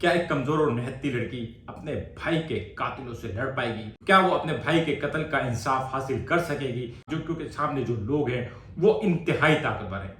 क्या एक कमजोर और निहत्ती लड़की अपने भाई के कातिलों से लड़ पाएगी? क्या वो अपने भाई के कत्ल का इंसाफ हासिल कर सकेगी? जो क्योंकि सामने जो लोग हैं वो इंतहाई ताकतवर हैं।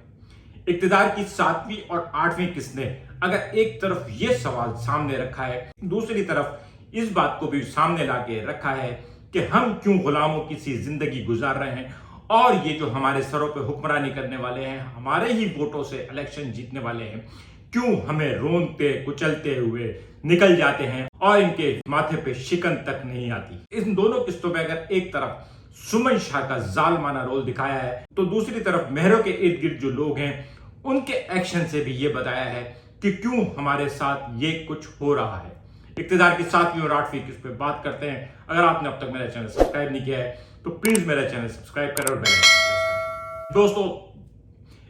इक्तदार की 7वीं और 8वीं किस्तें अगर एक तरफ ये सवाल सामने रखा है, दूसरी तरफ इस बात को भी सामने लाके रखा है कि हम क्यों गुलामों की सी जिंदगी गुजार रहे हैं और ये जो हमारे सरों पे हुक्मरानी करने वाले हैं, हमारे ही वोटों से इलेक्शन जीतने वाले हैं, क्यों हमें रोनते कुचलते हुए निकल जाते हैं और इनके माथे पे शिकन तक नहीं आती। इन दोनों किस्तों में अगर एक तरफ सुमन शाह का जालमाना रोल दिखाया है तो दूसरी तरफ मेहरों के इर्द गिर्द जो लोग हैं उनके एक्शन से भी ये बताया है कि क्यों हमारे साथ ये कुछ हो रहा है। इक्तदार की 7वीं और 8वीं किस्त पे बात करते हैं। अगर आपने अब तक मेरा चैनल सब्सक्राइब नहीं किया है तो प्लीज मेरा चैनल सब्सक्राइब करें और बेल आइकन प्रेस करें। दोस्तों,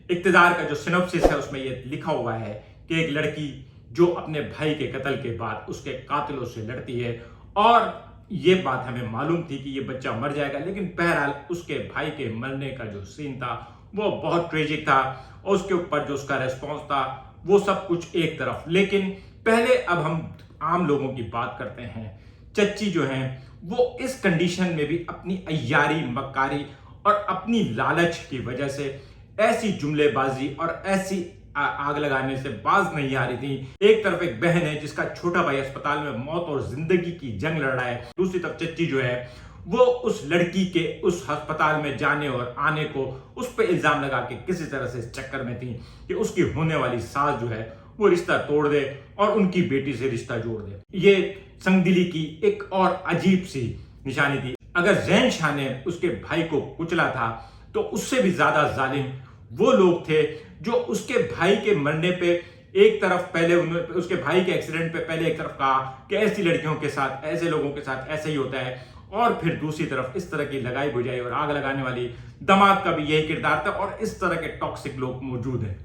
इक्तदार का जो सिनॉप्सिस है उसमें ये लिखा हुआ है कि एक लड़की जो अपने भाई के कत्ल के बाद उसके कातिलों से लड़ती है और ये बात हमें मालूम थी कि ये बच्चा मर जाएगा, लेकिन बहरहाल उसके भाई के मरने का जो सीन था वो बहुत ट्रेजिक था और उसके ऊपर जो उसका रेस्पॉन्स था वो सब कुछ एक तरफ। लेकिन पहले अब हम आम लोगों की बात करते हैं। चच्ची जो है वो इस कंडीशन में भी अपनी अय्यारी, मक्कारी और अपनी लालच की वजह से ऐसी जुमलेबाजी और ऐसी आग लगाने से बाज नहीं आ रही थी। एक तरफ एक बहन है जिसका छोटा भाई अस्पताल में मौत और जिंदगी की जंग लड़ रहा है, दूसरी तरफ चच्ची जो है वो उस लड़की के उस अस्पताल में जाने और आने को उस पर इल्जाम लगा के किसी तरह से इस चक्कर में थी कि उसकी होने वाली सास जो है वो रिश्ता तोड़ दे और उनकी बेटी से रिश्ता जोड़ दे। ये संगदिली की एक और अजीब सी निशानी थी। अगर जैन शाह ने उसके भाई को कुचला था तो उससे भी ज्यादा जालिम वो लोग थे जो उसके भाई के मरने पे एक तरफ पहले उसके भाई के एक्सीडेंट पे पहले एक तरफ कहा कि ऐसी लड़कियों के साथ, ऐसे लोगों के साथ ऐसे ही होता है, और फिर दूसरी तरफ इस तरह की लगाई बुझाई और आग लगाने वाली दामाद का भी यही किरदार था। और इस तरह के टॉक्सिक लोग मौजूद हैं।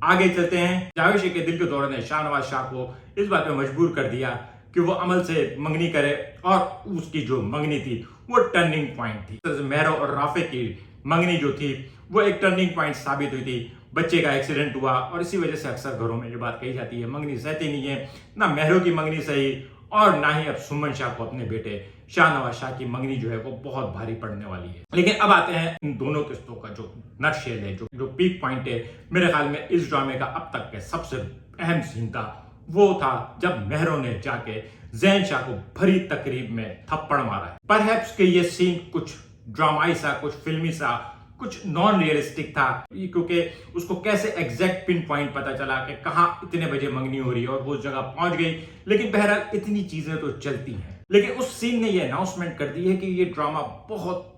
आगे चलते हैं। जावेद शेख के दिल के दौरे ने शाहनवाज शाह को इस बात पे मजबूर कर दिया कि वो अमल से मंगनी करे और उसकी जो मंगनी थी वो टर्निंग पॉइंट थी। मेहरों और राफे की मंगनी जो थी वो एक टर्निंग पॉइंट साबित हुई थी। बच्चे का एक्सीडेंट हुआ और इसी वजह से अक्सर घरों में ये बात कही जाती है मंगनी सहती नहीं है, ना मेहरों की मंगनी सही और ना ही अब सुमन शाह को अपने बेटे शाहनवाज शाह की मंगनी जो है वो बहुत भारी पड़ने वाली है। लेकिन अब आते हैं इन दोनों किस्तों का जो नटशेल है, जो पीक पॉइंट है मेरे ख्याल में इस ड्रामे का अब तक के सबसे अहम सीन था, वो था जब मेहरों ने जाके जैन शाह को भरी तकरीब में थप्पड़ मारा है। परहैप्स के ये सीन कुछ ड्रामाई सा, कुछ फिल्मी सा, कुछ नॉन रियलिस्टिक था, क्योंकि उसको कैसे एग्जैक्ट पिन पॉइंट पता चला कि कहां इतने बजे मंगनी हो रही है और वो उस जगह पहुंच गई। लेकिन बहरहाल इतनी चीजें तो चलती हैं। लेकिन उस सीन ने ये अनाउंसमेंट कर दी है कि ये ड्रामा बहुत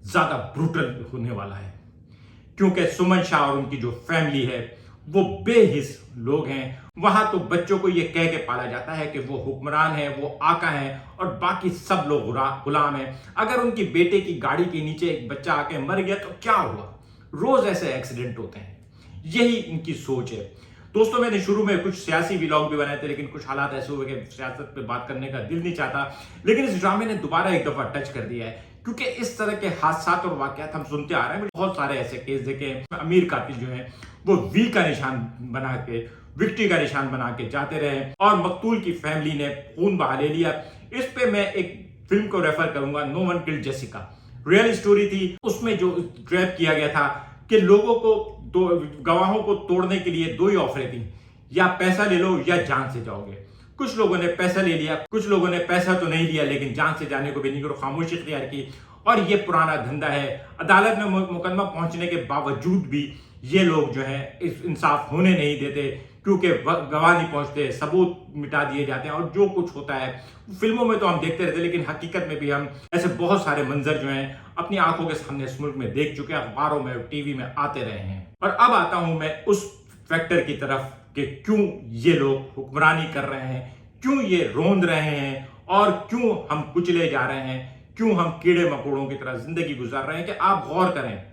ज्यादा ब्रूटल होने वाला है, क्योंकि सुमन शाह और उनकी जो फैमिली है वो बेहिस लोग हैं। वहां तो बच्चों को ये कह के पाला जाता है कि वो हुक्मरान है, वो आका है और बाकी सब लोग गुलाम हैं। अगर उनकी बेटे की गाड़ी के नीचे एक बच्चा आके मर गया तो क्या हुआ? रोज ऐसे एक्सीडेंट होते हैं। यही इनकी सोच है। दोस्तों, मैंने शुरू में कुछ सियासी व्लॉग भी बनाए थे, लेकिन कुछ हालात ऐसे हुए कि सियासत पे बात करने का दिल नहीं चाहता। लेकिन इस ड्रामे ने दोबारा एक दफा टच कर दिया है, क्योंकि इस तरह के हादसा और वाकयात हम सुनते आ रहे हैं। बहुत सारे ऐसे केस देखे। अमीर कातिल जो है वो वी का निशान बना के, विक्ट्री का निशान बना के जाते रहे और मकतूल की फैमिली ने खून बहा ले लिया। इस पे मैं एक फिल्म को रेफर करूंगा, no one killed Jessica. Real story थी। उसमें जो ट्रैप किया गया था कि लोगों को, तो गवाहों को तोड़ने के लिए दो ही ऑफरें थी, या पैसा ले लो या जान से जाओगे। कुछ लोगों ने पैसा ले लिया, कुछ लोगों ने पैसा तो नहीं लिया लेकिन जान से जाने को भी नहीं करो, खामोशी इख्तियार की। और ये पुराना धंधा है। अदालत में मुकदमा पहुंचने के बावजूद भी ये लोग जो है इंसाफ होने नहीं देते, क्योंकि गवाह नहीं पहुंचते, सबूत मिटा दिए जाते हैं और जो कुछ होता है फिल्मों में तो हम देखते रहते हैं, लेकिन हकीकत में भी हम ऐसे बहुत सारे मंजर जो हैं अपनी आंखों के सामने इस मुल्क में देख चुके हैं, अखबारों में, टीवी में आते रहे हैं। और अब आता हूं मैं उस फैक्टर की तरफ कि क्यों ये लोग हुक्मरानी कर रहे हैं, क्यों ये रोंद रहे हैं और क्यों हम कुचले जा रहे हैं, क्यों हम कीड़े मकोड़ों की तरह जिंदगी गुजार रहे हैं। कि आप गौर करें,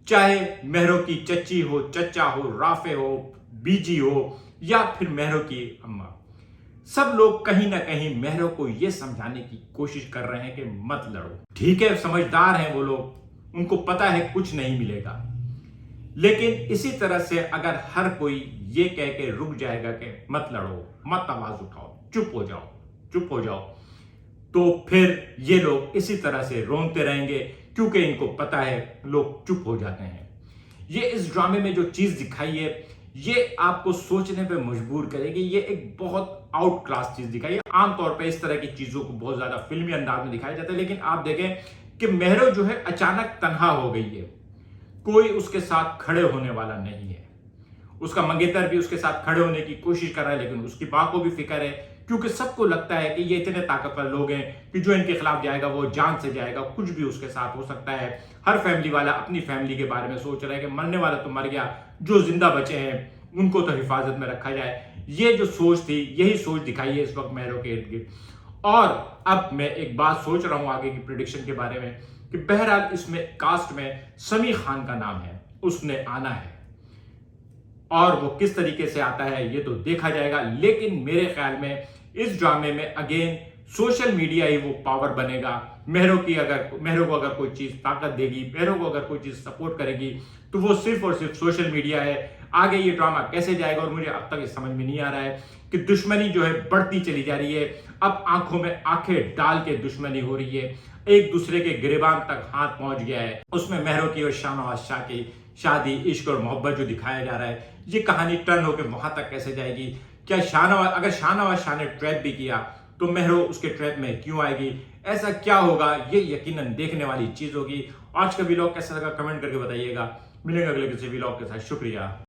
चाहे मेहरों की चच्ची हो, चचा हो, राफे हो, बीजी हो या फिर मेहरों की अम्मा, सब लोग कहीं ना कहीं मेहरों को यह समझाने की कोशिश कर रहे हैं कि मत लड़ो। ठीक है, समझदार हैं वो लोग, उनको पता है कुछ नहीं मिलेगा, लेकिन इसी तरह से अगर हर कोई ये कह के रुक जाएगा कि मत लड़ो, मत आवाज उठाओ, चुप हो जाओ, तो फिर ये लोग इसी तरह से रोते रहेंगे, क्योंकि इनको पता है लोग चुप हो जाते हैं। ये इस ड्रामे में जो चीज दिखाई है, ये आपको सोचने पे मजबूर करेगी। ये एक बहुत आउट क्लास चीज दिखाई है। आमतौर पे इस तरह की चीजों को बहुत ज्यादा फिल्मी अंदाज में दिखाया जाता है, लेकिन आप देखें कि मेहरो जो है अचानक तन्हा हो गई है, कोई उसके साथ खड़े होने वाला नहीं है। उसका मंगेतर भी उसके साथ खड़े होने की कोशिश कर रहा है, लेकिन उसकी मां को भी फिक्र है, क्योंकि सबको लगता है कि ये इतने ताकतवर लोग हैं कि जो इनके खिलाफ जाएगा वो जान से जाएगा, कुछ भी उसके साथ हो सकता है। हर फैमिली वाला अपनी फैमिली के बारे में सोच रहा है कि मरने वाला तो मर गया, जो जिंदा बचे हैं उनको तो हिफाजत में रखा जाए। ये जो सोच थी, यही सोच दिखाई है इस वक्त मेहरो के इर्द गिर्द। और अब मैं एक बात सोच रहा हूं आगे की प्रिडिक्शन के बारे में कि बहरहाल इसमें कास्ट में समी खान का नाम है, उसने आना है, और वो किस तरीके से आता है ये तो देखा जाएगा। लेकिन मेरे ख्याल में इस ड्रामे में अगेन सोशल मीडिया ही वो पावर बनेगा। मेहरो को अगर कोई चीज ताकत देगी, मेहरो को अगर कोई चीज सपोर्ट करेगी, तो वो सिर्फ और सिर्फ सोशल मीडिया है। आगे ये ड्रामा कैसे जाएगा, और मुझे अब तक ये समझ में नहीं आ रहा है कि दुश्मनी जो है बढ़ती चली जा रही है। अब आंखों में आंखें डाल के दुश्मनी हो रही है, एक दूसरे के गिरेबान तक हाथ पहुंच गया है। उसमें मेहरो की और शाहनवाज शाह की शादी, इश्क और मोहब्बत जो दिखाया जा रहा है, ये कहानी टर्न होकर वहां तक कैसे जाएगी? क्या अगर शाहनवाज शाह ने ट्रैप भी किया तो मेहरो उसके ट्रैप में क्यों आएगी? ऐसा क्या होगा, ये यकीनन देखने वाली चीज होगी। आज का व्लॉग कैसा लगा कमेंट करके बताइएगा। मिलेंगे अगले किसी व्लॉग के साथ। शुक्रिया।